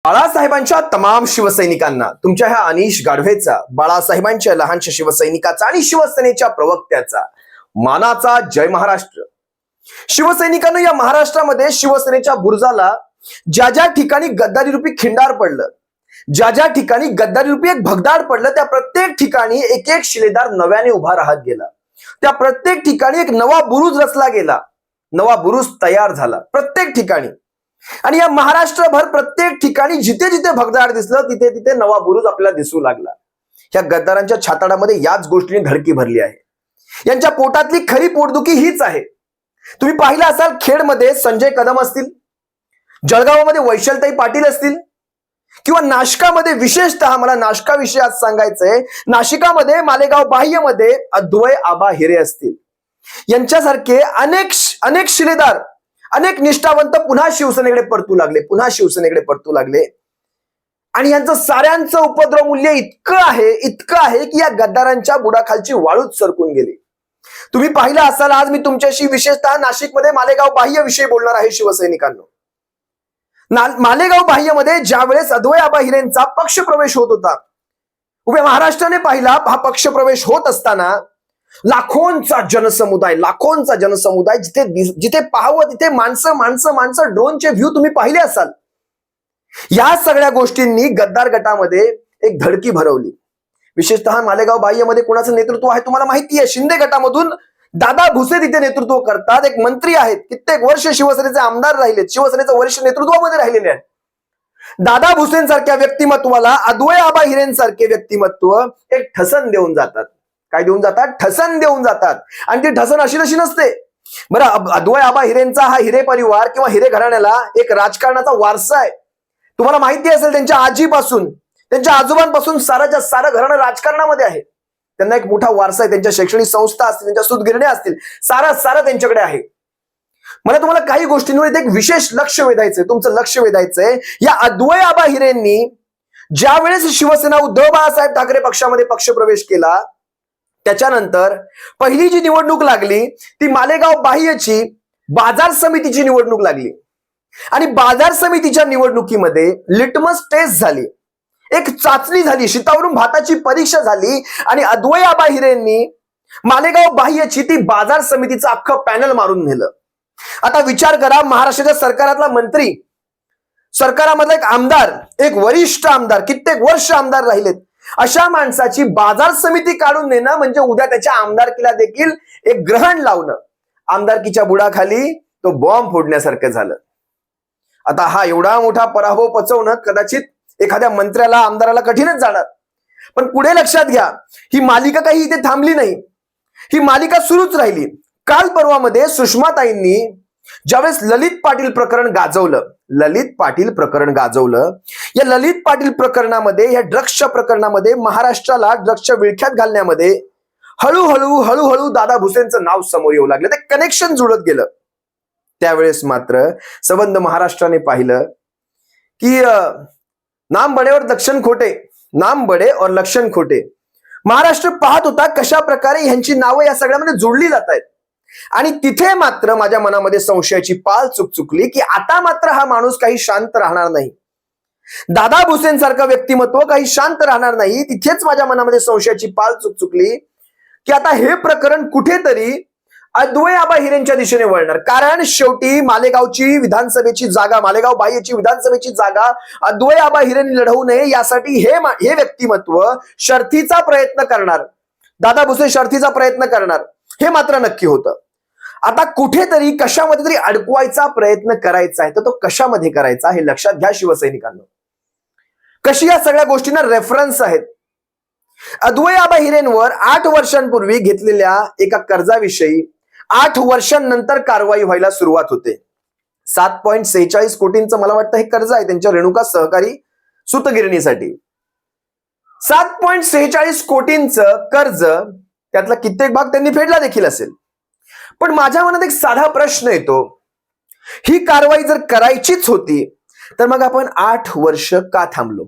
बाळासाहेबांच्या तमाम शिवसैनिकांना तुमच्या ह्या अनिश गाढवेचा, बाळासाहेबांच्या लहानशा शिवसैनिकाचा आणि शिवसेनेच्या प्रवक्त्याचा मानाचा जय महाराष्ट्र. शिवसैनिकांना या महाराष्ट्रामध्ये शिवसेनेच्या बुरुजाला ज्या ज्या ठिकाणी गद्दारी रूपी खिंडार पडलं, ज्या ज्या ठिकाणी गद्दारी रूपी एक भगदाड पडलं, त्या प्रत्येक ठिकाणी एक एक शिलेदार नव्याने उभा राहत गेला. त्या प्रत्येक ठिकाणी एक नवा बुरुज रचला गेला, नवा बुरुज तयार झाला प्रत्येक ठिकाणी. आणि या महाराष्ट्रभर प्रत्येक ठिकाणी जिथे जिथे भगदाड दिसलं तिथे तिथे नवा बुरुज आपल्याला दिसू लागला. या गद्दारांच्या छाताडामध्ये याच गोष्टीने धडकी भरली आहे. यांच्या पोटातली खरी पोटदुखी हीच आहे. तुम्ही पाहिलं असाल, खेडमध्ये संजय कदम असतील, जळगावमध्ये वैशालताई पाटील असतील, किंवा नाशिकामध्ये, विशेषतः मला नाशिकाविषयी आज सांगायचंय, नाशिकामध्ये मालेगाव बाह्यमध्ये अद्वय आबा हिरे असतील. यांच्यासारखे अनेक अनेक शिलेदार, अनेक निष्ठावंत पुन्हा शिवसेनेकडे परतू लागले. आणि यांचं साऱ्यांचं उपद्रव मूल्य इतकं आहे की या गद्दारांच्या बुडाखालची वाळूच सरकून गेली. तुम्ही पाहिलं असाल, आज मी तुमच्याशी विशेषतः नाशिकमध्ये मालेगाव बाह्य विषयी बोलणार आहे. शिवसैनिकांनो, मालेगाव बाह्यमध्ये ज्या वेळेस अद्वय आबा हिरेंचा पक्ष प्रवेश होत होता, उभ्या महाराष्ट्राने पाहिला. हा पक्ष प्रवेश होत असताना लाखोंचा जनसमुदाय जिथे जिथे पाहावं तिथे माणसं ड्रोनचे व्ह्यू तुम्ही पाहिले असाल. या सगळ्या गोष्टींनी गद्दार गटामध्ये एक धडकी भरवली. विशेषतः मालेगाव बाह्यमध्ये कोणाचं नेतृत्व आहे तुम्हाला माहिती आहे. शिंदे गटामधून दादा भुसे तिथे नेतृत्व करतात. एक मंत्री आहेत, कित्येक वर्ष शिवसेनेचे आमदार राहिलेत, शिवसेनेचं वरिष्ठ नेतृत्वामध्ये राहिलेले आहेत. दादा भुसेंसारख्या व्यक्तिमत्वाला अद्वय आबा हिरेंसारखे व्यक्तिमत्व एक ठसन देऊन जातात. काय देऊन जातात? ठसन देऊन जातात. आणि ती ठसन अशी नशी नसते बरं. अद्वय आबा हिरेंचा हा हिरे परिवार किंवा हिरे घराण्याला एक राजकारणाचा वारसा आहे. तुम्हाला माहिती असेल, त्यांच्या आजीपासून, त्यांच्या आजोबांपासून साराच्या सारं घराणं राजकारणामध्ये आहे. त्यांना एक मोठा वारसा आहे. त्यांच्या शैक्षणिक संस्था असतील, त्यांच्या सूतगिरण्या असतील, सारं त्यांच्याकडे आहे. मला तुम्हाला काही गोष्टींवर एक विशेष लक्ष वेधायचंय, तुमचं लक्ष वेधायचंय. या अद्वय आबा हिरेंनी ज्या वेळेस शिवसेना उद्धव बाळासाहेब ठाकरे पक्षामध्ये पक्षप्रवेश केला, त्याच्यानंतर पहिली जी निवडणूक लागली ती मालेगाव बाह्यची बाजार समितीची निवडणूक लागली. आणि बाजार समितीच्या निवडणुकीमध्ये लिटमस टेस्ट झाली, एक चाचणी झाली, शीतावरून भाताची परीक्षा झाली. आणि अद्वय आबा हिरेंनी मालेगाव बाह्यची ती बाजार समितीचं अख्खं पॅनल मारून नेलं. आता विचार करा, महाराष्ट्राच्या सरकारातला मंत्री, सरकारामधला एक आमदार, एक वरिष्ठ आमदार, कित्येक वर्ष आमदार राहिलेत, अशा माणसाची बाजार समिती काढून नेणं म्हणजे उद्या त्याच्या आमदारकीला देखील एक ग्रहण लावणं. आमदारकीच्या बुडाखाली तो बॉम्ब फोडण्यासारखं झालं. आता हा एवढा मोठा पराभव पचवणं कदाचित एखाद्या मंत्र्याला, आमदाराला कठीणच जाणार. पण पुढे लक्षात घ्या, ही मालिका काही इथे थांबली नाही, ही मालिका सुरूच राहिली. काल परवामध्ये सुषमाताईंनी ज्यावेळेस ललित पाटील प्रकरण गाजवलं, या ललित पाटील प्रकरणामध्ये, या ड्रग्सच्या प्रकरणामध्ये, महाराष्ट्राला ड्रग्सच्या विळख्यात घालण्यामध्ये हळूहळू दादा भुसेंचं नाव समोर येऊ लागलं. ते कनेक्शन जुळत गेलं. त्यावेळेस मात्र संबंध महाराष्ट्राने पाहिलं की नाम बडे और लक्षण खोटे. महाराष्ट्र पाहत होता कशा प्रकारे ह्यांची नावं या सगळ्यामध्ये जोडली जात आहेत. आणि तिथे मात्र माझ्या मनामध्ये संशयाची पाल चुकली की आता मात्र हा माणूस काही शांत राहणार नाही, दादा भुसेंसारखं व्यक्तिमत्व काही शांत राहणार नाही. तिथेच माझ्या मनामध्ये संशयाची पाल चुकली की आता हे प्रकरण कुठेतरी अद्वय आबा हिरेंच्या दिशेने वळणार. कारण शेवटी मालेगावची विधानसभेची जागा, मालेगाव बाह्यची विधानसभेची जागा अद्वय आबा हिरेंनी लढवू नये यासाठी हे व्यक्तिमत्व शर्थीचा प्रयत्न करणार, दादा भुसे शर्थीचा प्रयत्न करणार, हे मात्र नक्की होतं. आता कुठेतरी कशामध्ये तरी अडकवायचा प्रयत्न करायचा आहे, तर तो कशामध्ये करायचा हे लक्षात घ्या शिवसैनिकांना. कशी या सगळ्या गोष्टींना रेफरन्स आहेत. अद्वय आबा हिरेंवर 8 वर्षांपूर्वी घेतलेल्या एका कर्जाविषयी 8 वर्षांनंतर कारवाई व्हायला सुरुवात होते. 7.46 कोटींचं मला वाटतं हे कर्ज आहे त्यांच्या रेणुका सहकारी सूतगिरणीसाठी. 7.46 कोटींचं कर्ज, त्यातला कित्येक भाग त्यांनी फेडला देखील असेल. पण माझ्या मनात एक साधा प्रश्न येतो, ही कारवाई जर करायचीच होती तर मग आपण 8 वर्ष का थांबलो?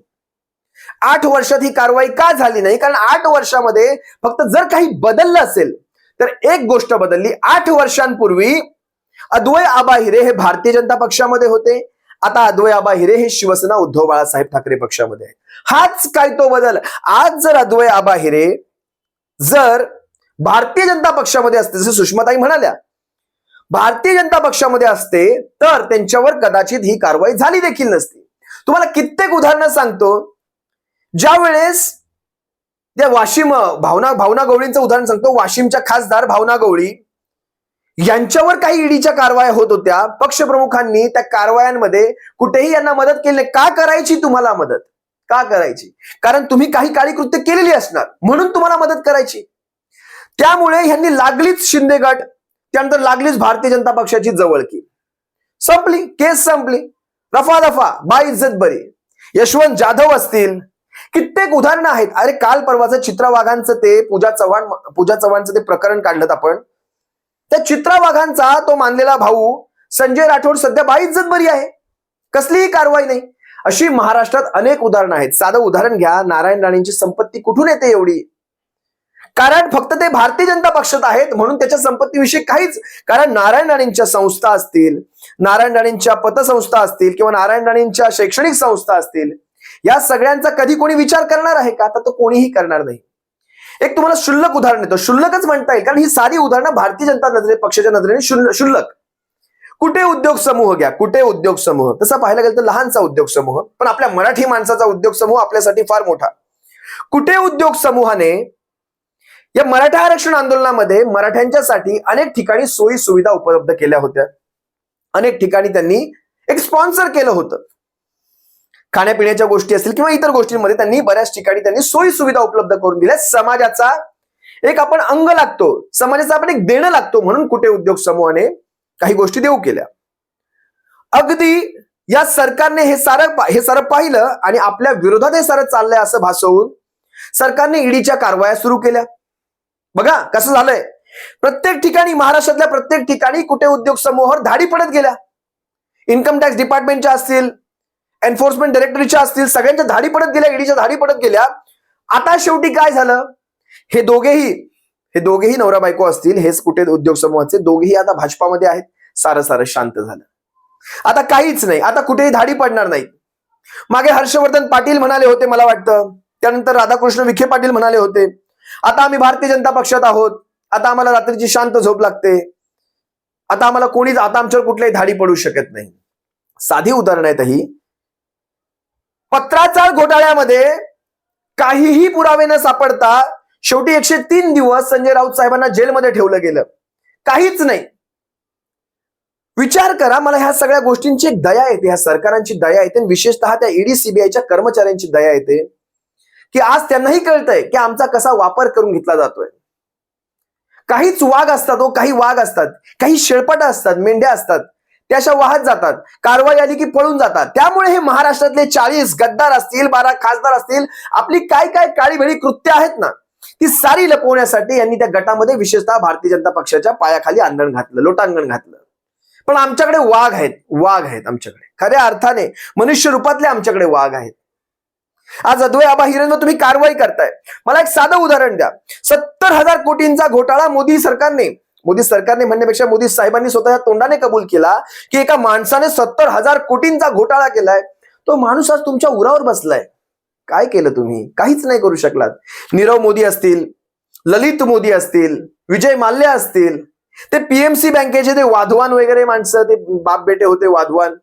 8 वर्षात ही कारवाई का झाली नाही? कारण 8 वर्षामध्ये फक्त जर काही बदललं असेल तर एक गोष्ट बदलली. 8 वर्षांपूर्वी अद्वय आबा हिरे हे भारतीय जनता पक्षामध्ये होते आता अद्वै आबा हिरे हे शिवसेना उद्धव बाळासाहेब ठाकरे पक्षामध्ये आहे. हाच काय तो बदल. आज जर अद्वै आबा हिरे जर भारतीय जनता पक्षामध्ये असते, जसे सुषमाताई म्हणाल्या, भारतीय जनता पक्षामध्ये असते तर त्यांच्यावर कदाचित ही कारवाई झाली देखील नसती. तुम्हाला कित्येक उदाहरणं सांगतो. ज्या वेळेस त्या वाशिम भावना गवळींचं उदाहरण सांगतो. वाशिमच्या खासदार भावना गवळी यांच्यावर काही ईडीच्या कारवाया होत होत्या. पक्षप्रमुखांनी त्या कारवायांमध्ये कुठेही यांना मदत केली नाही. का करायची तुम्हाला मदत? का करायची? कारण तुम्ही काही काळी कृत्य केलेली असणार म्हणून तुम्हाला मदत करायची. त्यामुळे यांनी लागलीच शिंदे गट, त्यानंतर लागलीच भारतीय जनता पक्षाची जवळकी. संपली, केस संपली, रफा दफा, बाई इज्जत बरी. यशवंत जाधव असतील, कित्येक उदाहरणं आहेत. अरे काल परवाचं चित्रा वाघांचं ते पूजा चव्हाणचं ते प्रकरण काढलं आपण. त्या चित्रा वाघांचा तो मानलेला भाऊ संजय राठोड सध्या बाई इज्जत बरी आहे, कसलीही कारवाई नाही. अशी महाराष्ट्रात अनेक उदाहरणं आहेत. साधं उदाहरण घ्या, नारायण राणेंची संपत्ती कुठून येते एवढी? कारण फक्त ते भारतीय जनता पक्षात आहेत म्हणून त्याच्या संपत्तीविषयी काहीच, कारण नारायण राणेंच्या संस्था असतील, नारायण राणेंच्या पतसंस्था असतील किंवा नारायण राणेंच्या शैक्षणिक संस्था असतील, या सगळ्यांचा कधी कोणी विचार करणार आहे का? आता तो कोणीही करणार नाही. एक तुम्हाला शुल्लक उदाहरण देतो, शुल्लकच म्हणता येईल कारण ही सारी उदाहरणं भारतीय जनता पक्षाच्या नजरेने शुल्लक. कुठे उद्योग समूह घ्या, कुठे उद्योग समूह, तसा पाहायला गेलं तर लहानचा उद्योग समूह, पण आपल्या मराठी माणसाचा उद्योग समूह आपल्यासाठी फार मोठा. कुठे उद्योग समूहाने या मराठा आरक्षण आंदोलनामध्ये मराठ्यांच्यासाठी अनेक ठिकाणी सोयी सुविधा उपलब्ध केल्या होत्या. अनेक ठिकाणी त्यांनी एक स्पॉन्सर केलं होतं. खाण्यापिण्याच्या गोष्टी असतील किंवा इतर गोष्टींमध्ये त्यांनी बऱ्याच ठिकाणी त्यांनी सोयी सुविधा उपलब्ध करून दिल्या. समाजाचा एक आपण अंग लागतो, समाजाचा आपण एक देणं लागतो म्हणून कुठे उद्योग समूहाने काही गोष्टी देऊ केल्या. अगदी या सरकारने हे सारं पाहिलं आणि आपल्या विरोधात हे सारं चाललंय असं भासवून सरकारने ईडीच्या कारवाया सुरू केल्या. बघा कसं झालंय. प्रत्येक ठिकाणी, महाराष्ट्रातल्या प्रत्येक ठिकाणी कुठे उद्योग समूहावर धाडी पडत गेल्या. इन्कम टॅक्स डिपार्टमेंटच्या असतील, एन्फोर्समेंट डायरेक्टरीच्या असतील, सगळ्यांच्या धाडी पडत गेल्या, ईडीच्या धाडी पडत गेल्या. आता शेवटी काय झालं? हे दोघेही नवरा बायको असतील, हेच कुठे उद्योग समूहाचे दोघेही आता भाजपामध्ये आहेत. सारं शांत झालं. आता काहीच नाही, आता कुठेही धाडी पडणार नाही. मागे हर्षवर्धन पाटील म्हणाले होते, मला वाटतं त्यानंतर राधाकृष्ण विखे पाटील म्हणाले होते, आता आम्ही भारतीय जनता पक्षात आहोत, आता आम्हाला रात्रीची शांत झोप लागते, आता आमच्यावर कुठल्याही धाडी पडू शकत नाही. साधी उदाहरण आहेत ही. पत्राचार घोटाळ्यामध्ये काहीही पुरावे न सापडता शेवटी 103 दिवस संजय राऊत साहेबांना जेलमध्ये ठेवलं गेलं. काहीच नाही. विचार करा, मला ह्या सगळ्या गोष्टींची एक दया येते, ह्या सरकारांची दया येते, विशेषतः त्या ईडी सीबीआयच्या कर्मचाऱ्यांची दया येते की आज त्यांनाही कळतंय की आमचा कसा वापर करून घेतला जातोय. काहीच वाघ असतात, काही वाघ असतात, काही शेळपाट असतात, मेंढ्या असतात, त्या अशा वाहत जातात, कारवाई आली की पळून जातात. त्यामुळे हे महाराष्ट्रातले 40 गद्दार असतील, 12 खासदार असतील, आपली काय काळी भेळी कृत्य आहेत ना, ती सारी लपवण्यासाठी यांनी त्या गटामध्ये विशेषतः भारतीय जनता पक्षाच्या पायाखाली लोटांगण घातलं. पण आमच्याकडे वाघ आहेत आमच्याकडे, खऱ्या अर्थाने मनुष्य रूपातले आमच्याकडे वाघ आहेत. आज अद्वै आबा हिरेंवर तुम्ही कारवाई करताय. मला एक साधं उदाहरण द्या. 70,000 कोटींचा घोटाळा मोदी सरकारने म्हणण्यापेक्षा मोदी साहेबांनी स्वतःच्या तोंडाने कबूल केला की एका माणसाने 70,000 कोटींचा घोटाळा केलाय. तो माणूस आज तुमच्या उरावर बसलाय. काय केलं तुम्ही? काहीच नाही करू शकलात. नीरव मोदी असतील, ललित मोदी असतील, विजय माल्ल्या असतील, ते पीएमसी बँकेचे ते वाधवान वगैरे माणसं, ते बाप बेटे होते वाधवान.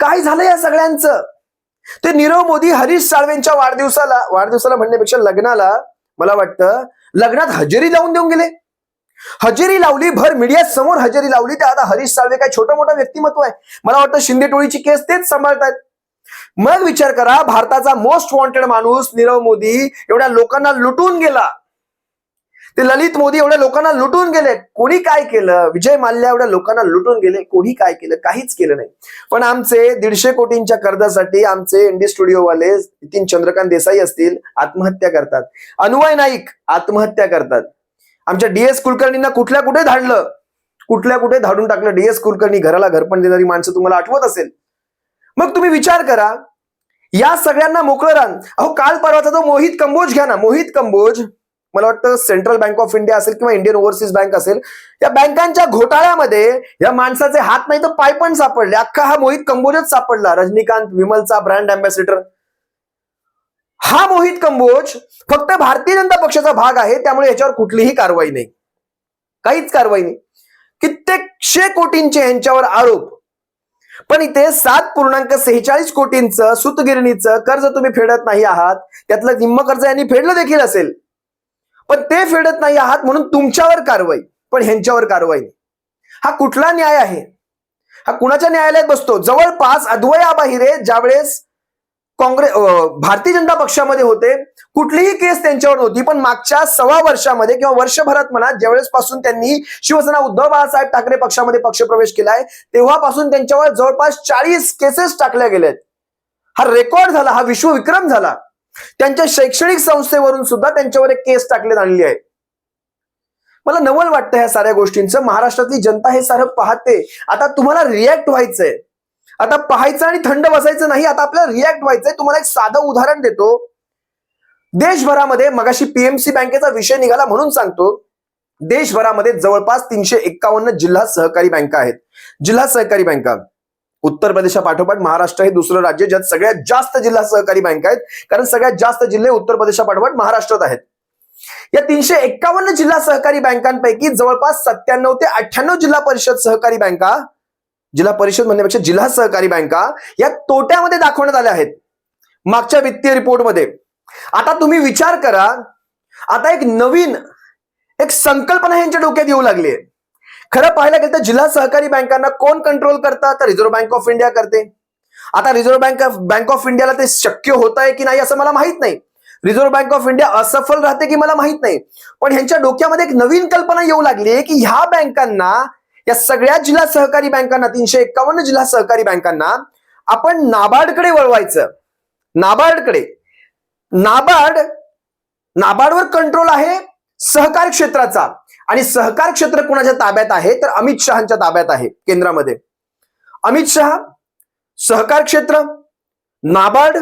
काय झालं या सगळ्यांचं? ते नीरव मोदी हरीश साळवेंच्या वाढदिवसाला म्हणण्यापेक्षा लग्नाला, मला वाटतं लग्नात हजेरी लावून देऊन गेले. हजेरी लावली, भर मीडिया समोर हजेरी लावली. ते आता हरीश साळवे काय छोटं मोठं व्यक्तिमत्व आहे? मला वाटतं शिंदे टोळीची केस तेच सांभाळतायत. मग विचार करा, भारताचा मोस्ट वॉन्टेड माणूस नीरव मोदी एवढ्या लोकांना लुटून गेला. ते ललित मोदी एवढ्या लोकांना लुटून गेले. कोणी काय केलं? विजय माल्ल्या एवढ्या लोकांना लुटून गेले. कोणी काय केलं? काहीच केलं नाही. पण आमचे 150 कोटींच्या कर्जासाठी आमचे इंडी स्टुडिओवाले नितीन चंद्रकांत देसाई असतील, आत्महत्या करतात. अनुवय नाईक आत्महत्या करतात. आमच्या डीएस कुलकर्णींना कुठल्या कुठे धाडून टाकलं. डीएस कुलकर्णी घराला घरपण देणारी माणसं तुम्हाला आठवत असेल. मग तुम्ही विचार करा, या सगळ्यांना मोकळं रान. काल परवाचा तो मोहित कंबोज घ्या ना. मोहित कंबोज मला वाटतं सेंट्रल बँक ऑफ इंडिया असेल किंवा इंडियन ओव्हरसीज बँक असेल, या बँकांच्या घोटाळ्यामध्ये या माणसाचे हात नाही तर पाय पण सापडले. अख्खा हा मोहित कंबोजच सापडला, रजनीकांत विमलचा ब्रँड अँबॅसेडर. हा मोहित कंबोज फक्त भारतीय जनता पक्षाचा भाग आहे, त्यामुळे याच्यावर कुठलीही कारवाई नाही, काहीच कारवाई नाही. कित्येकशे कोटींचे यांच्यावर आरोप, पण इथे 7.46 कोटींचं सुतगिरणीचं कर्ज तुम्ही फेडत नाही आहात. त्यातलं निम्म कर्ज यांनी फेडलं देखील असेल, पण ते फेडत नाही आहात म्हणून तुमच्यावर कारवाई, पण ह्यांच्यावर कारवाई नाही. हा कुठला न्याय आहे? हा कुणाच्या न्यायालयात बसतो? जवळपास अद्वय आबाहिरे ज्यावेळेस भारतीय जनता पक्षामध्ये होते, कुठलीही केस त्यांच्यावर नव्हती, पण मागच्या 1.25 वर्षामध्ये किंवा वर्षभरात म्हणा, ज्यावेळेस पासून त्यांनी शिवसेना उद्धव बाळासाहेब ठाकरे पक्षामध्ये पक्षप्रवेश केलाय, तेव्हापासून त्यांच्यावर जवळपास 40 केसेस टाकल्या गेल्यात. हा रेकॉर्ड झाला, हा विश्वविक्रम झाला. त्यांच्या शैक्षणिक संस्थेवरून सुद्धा त्यांच्यावर एक केस टाकण्यात आणली आहे. मला नवल वाटतं ह्या साऱ्या गोष्टींचं. महाराष्ट्रातली जनता हे सारं पाहते. आता तुम्हाला रिॲक्ट व्हायचंय, आता पाहायचं आणि थंड बसायचं नाही, आता आपल्याला रिॲक्ट व्हायचंय. तुम्हाला एक साधं उदाहरण देतो. देशभरामध्ये मगाशी पीएमसी बँकेचा विषय निघाला म्हणून सांगतो, देशभरामध्ये जवळपास 351 जिल्हा सहकारी बँका आहेत. जिल्हा सहकारी बँका उत्तर प्रदेशापाठोपाठ महाराष्ट्र हे दुसरं राज्य ज्यात सगळ्यात जास्त जिल्हा सहकारी बँका आहेत, कारण सगळ्यात जास्त जिल्हे उत्तर प्रदेशापाठोपाठ महाराष्ट्रात आहेत. या 351 जिल्हा सहकारी बँकांपैकी जवळपास 97 ते 98 जिल्हा परिषद सहकारी बँका, जिल्हा परिषद म्हणण्यापेक्षा जिल्हा सहकारी बँका या तोट्यामध्ये दाखवण्यात आल्या आहेत मागच्या वित्तीय रिपोर्टमध्ये. आता तुम्ही विचार करा, आता एक नवीन एक संकल्पना यांच्या डोक्यात येऊ लागली आहे. खरं पाहायला गेलं तर जिल्हा सहकारी बँकांना कोण कंट्रोल करतात? तर रिझर्व्ह बँक ऑफ इंडिया करते. आता रिझर्व्ह बँक ऑफ इंडियाला ते शक्य होत आहे की नाही असं मला माहित नाही. रिझर्व्ह बँक ऑफ इंडिया असफल राहते की मला माहित नाही, पण ह्यांच्या डोक्यामध्ये एक नवीन कल्पना येऊ लागली आहे की ह्या बँकांना, या सगळ्या जिल्हा सहकारी बँकांना, 351 जिल्हा सहकारी बँकांना आपण नाबार्डकडे वळवायचं. नाबार्डकडे. नाबार्डवर कंट्रोल आहे सहकार क्षेत्राचा, आणि सहकार क्षेत्र कोणाच्या ताब्यात आहे? तर अमित शहाच्या ताब्यात आहे केंद्रामध्ये. अमित शहा, सहकार क्षेत्र, नाबार्ड,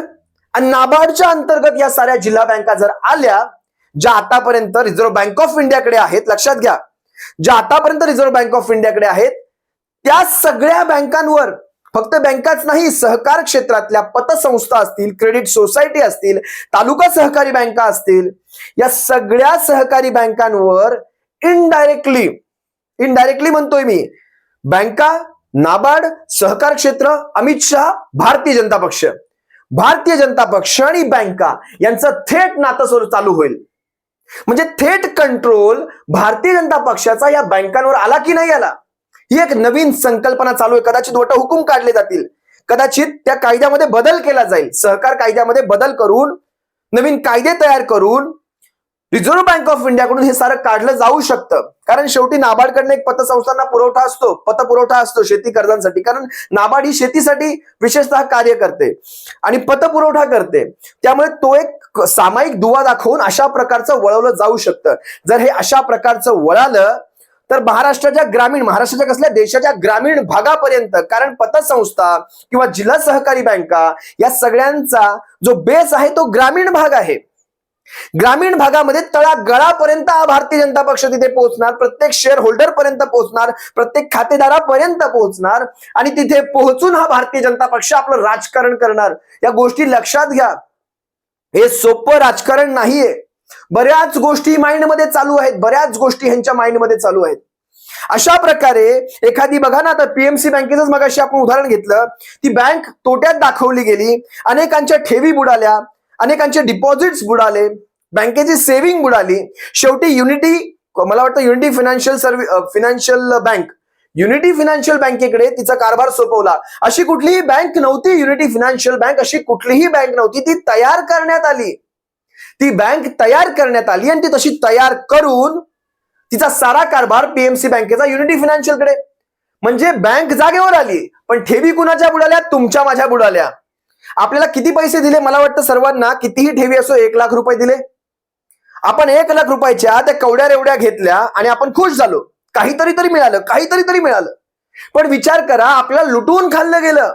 आणि नाबार्डच्या अंतर्गत या साऱ्या जिल्हा बँका जर आल्या, ज्या आतापर्यंत रिझर्व्ह बँक ऑफ इंडियाकडे आहेत, लक्षात घ्या, ज्या आतापर्यंत रिझर्व्ह बँक ऑफ इंडियाकडे आहेत, त्या सगळ्या बँकांवर, फक्त बँकाच नाही, सहकार क्षेत्रातल्या पतसंस्था असतील, क्रेडिट सोसायटी असतील, तालुका सहकारी बँका असतील, या सगळ्या सहकारी बँकांवर इनडायरेक्टली म्हणतोय मी, बँका, नाबार्ड, सहकार क्षेत्र, अमित शहा, भारतीय जनता पक्ष, भारतीय जनता पक्ष आणि बँका यांचं थेट नातं चालू होईल. म्हणजे थेट कंट्रोल भारतीय जनता पक्षाचा या बँकांवर आला की नाही आला, ही एक नवीन संकल्पना चालू आहे. कदाचित वटहुकूम काढले जातील, कदाचित त्या कायद्यामध्ये बदल केला जाईल, सहकार कायद्यामध्ये बदल करून, नवीन कायदे तयार करून रिझर्व्ह बँक ऑफ इंडियाकडून हे सारं काढलं जाऊ शकतं. कारण शेवटी नाबार्डकडनं एक पतसंस्थांना पतपुरवठा असतो शेती कर्जांसाठी, कारण नाबार्ड ही शेतीसाठी विशेषतः कार्य करते आणि पतपुरवठा करते. त्यामुळे तो एक सामायिक दुवा दाखवून अशा प्रकारचं वळवलं जाऊ शकतं. जर हे अशा प्रकारचं वळालं तर महाराष्ट्राच्या कसल्या देशाच्या ग्रामीण भागापर्यंत, कारण पतसंस्था किंवा जिल्हा सहकारी बँका या सगळ्यांचा जो बेस आहे तो ग्रामीण भाग आहे. ग्रामीण भागामध्ये तळागाळापर्यंत भारतीय जनता पक्ष तिथे पोहोचणार, प्रत्येक शेअर होल्डर पर्यंत पोहोचणार, प्रत्येक खातेदारापर्यंत पोहोचणार, आणि तिथे पोहोचून हा भारतीय जनता पक्ष आपलं राजकारण करणार. या गोष्टी लक्षात घ्या. हे सोपं राजकारण नाहीये. बऱ्याच गोष्टी माइंडमध्ये चालू आहेत, बऱ्याच गोष्टी ह्यांच्या माइंडमध्ये चालू आहेत. अशा प्रकारे एखादी, बघा ना, आता पीएमसी बँकेचंच मगाशी आपण उदाहरण घेतलं, ती बँक तोट्यात दाखवली गेली, अनेकांच्या ठेवी बुडाल्या, अनेकांचे डिपॉझिट्स बुडाले, बँकेची सेव्हिंग बुडाली. शेवटी मला वाटतं युनिटी फिनान्शियल बँकेकडे तिचा कारभार सोपवला. अशी कुठलीही बँक नव्हती, युनिटी फिनान्शियल बँक अशी कुठलीही बँक नव्हती, ती तयार करण्यात आली. ती बँक तयार करण्यात आली आणि ती तशी तयार करून तिचा सारा कारभार पीएमसी बँकेचा युनिटी फिनान्शियलकडे. म्हणजे बँक जागेवर आली, पण ठेवी कुणाच्या बुडाल्या? तुमच्या माझ्या बुडाल्या. आपल्याला किती पैसे दिले? मला वाटतं सर्वांना, कितीही ठेवी असो, 1 लाख रुपये दिले. आपण 1 लाख रुपयाच्या त्या कवड्या रेवड्या घेतल्या आणि आपण खुश झालो, काहीतरी मिळालं. पण विचार करा, आपल्याला लुटून खाल्लं गेलं.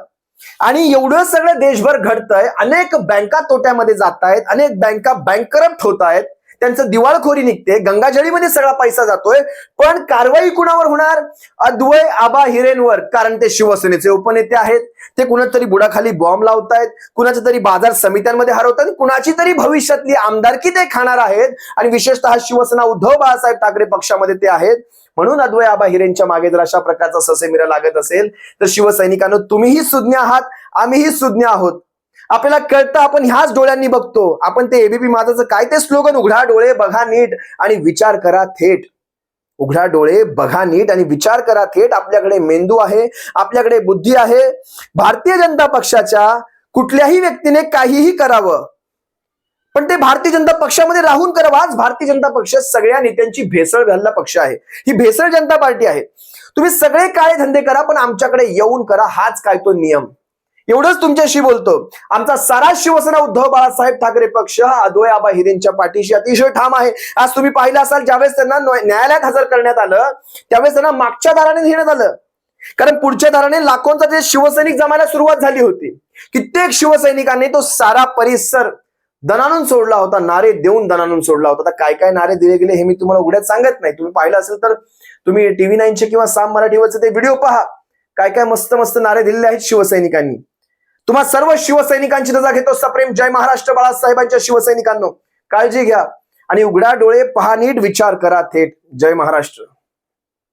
आणि एवढं सगळं देशभर घडतंय, अनेक बँका तोट्यामध्ये जात आहेत, अनेक बँका बँकरप्ट होत आहेत. त्यांचं दिवाळखोरी निघते, गंगाजळीमध्ये सगळा पैसा जातोय, पण कारवाई कुणावर होणार? अद्वै आबा हिरेंवर. कारण ते शिवसेनेचे उपनेते आहेत. ते कुणातरी बुडाखाली बॉम्ब लावतायत, कुणाच्या तरी बाजार समित्यांमध्ये हरवतात, कुणाची तरी भविष्यातली आमदारकी ते खाणार आहेत. आणि विशेषतः शिवसेना उद्धव बाळासाहेब ठाकरे पक्षामध्ये ते आहेत. म्हणून अद्वै आबा हिरेंच्या मागे जर अशा प्रकारचा ससेमिरा लागत असेल तर शिवसैनिकांनो, तुम्हीही सुज्ञ आहात, आम्हीही सुज्ञ आहोत. आपल्याला कळतं, आपण ह्याच डोळ्यांनी बघतो. आपण ते एबीपी माझाचं काय ते स्लोगन, उघडा डोळे बघा नीट आणि विचार करा थेट. उघडा डोळे बघा नीट आणि विचार करा थेट. आपल्याकडे मेंदू आहे, आपल्याकडे बुद्धी आहे. भारतीय जनता पक्षाच्या कुठल्याही व्यक्तीने काहीही करावं, पण ते भारतीय जनता पक्षामध्ये राहून करावं. आज भारतीय जनता पक्ष सगळ्या नेत्यांची भेसळ घालणारा पक्ष आहे. ही भेसळ जनता पार्टी आहे. तुम्ही सगळे काळे धंदे करा, पण आमच्याकडे येऊन करा, हाच काय तो नियम. एवढंच तुमच्याशी बोलतो. आमचा सारा शिवसेना उद्धव बाळासाहेब ठाकरे पक्ष हा अद्वै आबा हिरेंच्या पाठीशी अतिशय ठाम आहे. आज तुम्ही पाहिलं असाल, ज्यावेळेस त्यांना न्यायालयात हजर करण्यात आलं त्यावेळेस त्यांना मागच्या दाराने नेण्यात आलं. कारण पुढच्या दाराने लाखोंचा जे शिवसैनिक जमायला सुरुवात झाली होती. कित्येक शिवसैनिकांनी तो सारा परिसर दणानून सोडला होता, नारे देऊन दणानून सोडला होता. काय काय नारे दिले गेले हे मी तुम्हाला उघड्यात सांगत नाही. तुम्ही पाहिलं असेल तर तुम्ही TV9 किंवा साम मराठीवरचे ते व्हिडिओ पहा. काय काय मस्त मस्त नारे दिलेले आहेत शिवसैनिकांनी. तुम्हा सर्व शिवसैनिकांची रजा घेतो. सप्रेम जय महाराष्ट्र बाळासाहेबांच्या शिवसैनिकांनो, काळजी घ्या आणि उघडा डोळे पहा नीट, विचार करा थेट. जय महाराष्ट्र.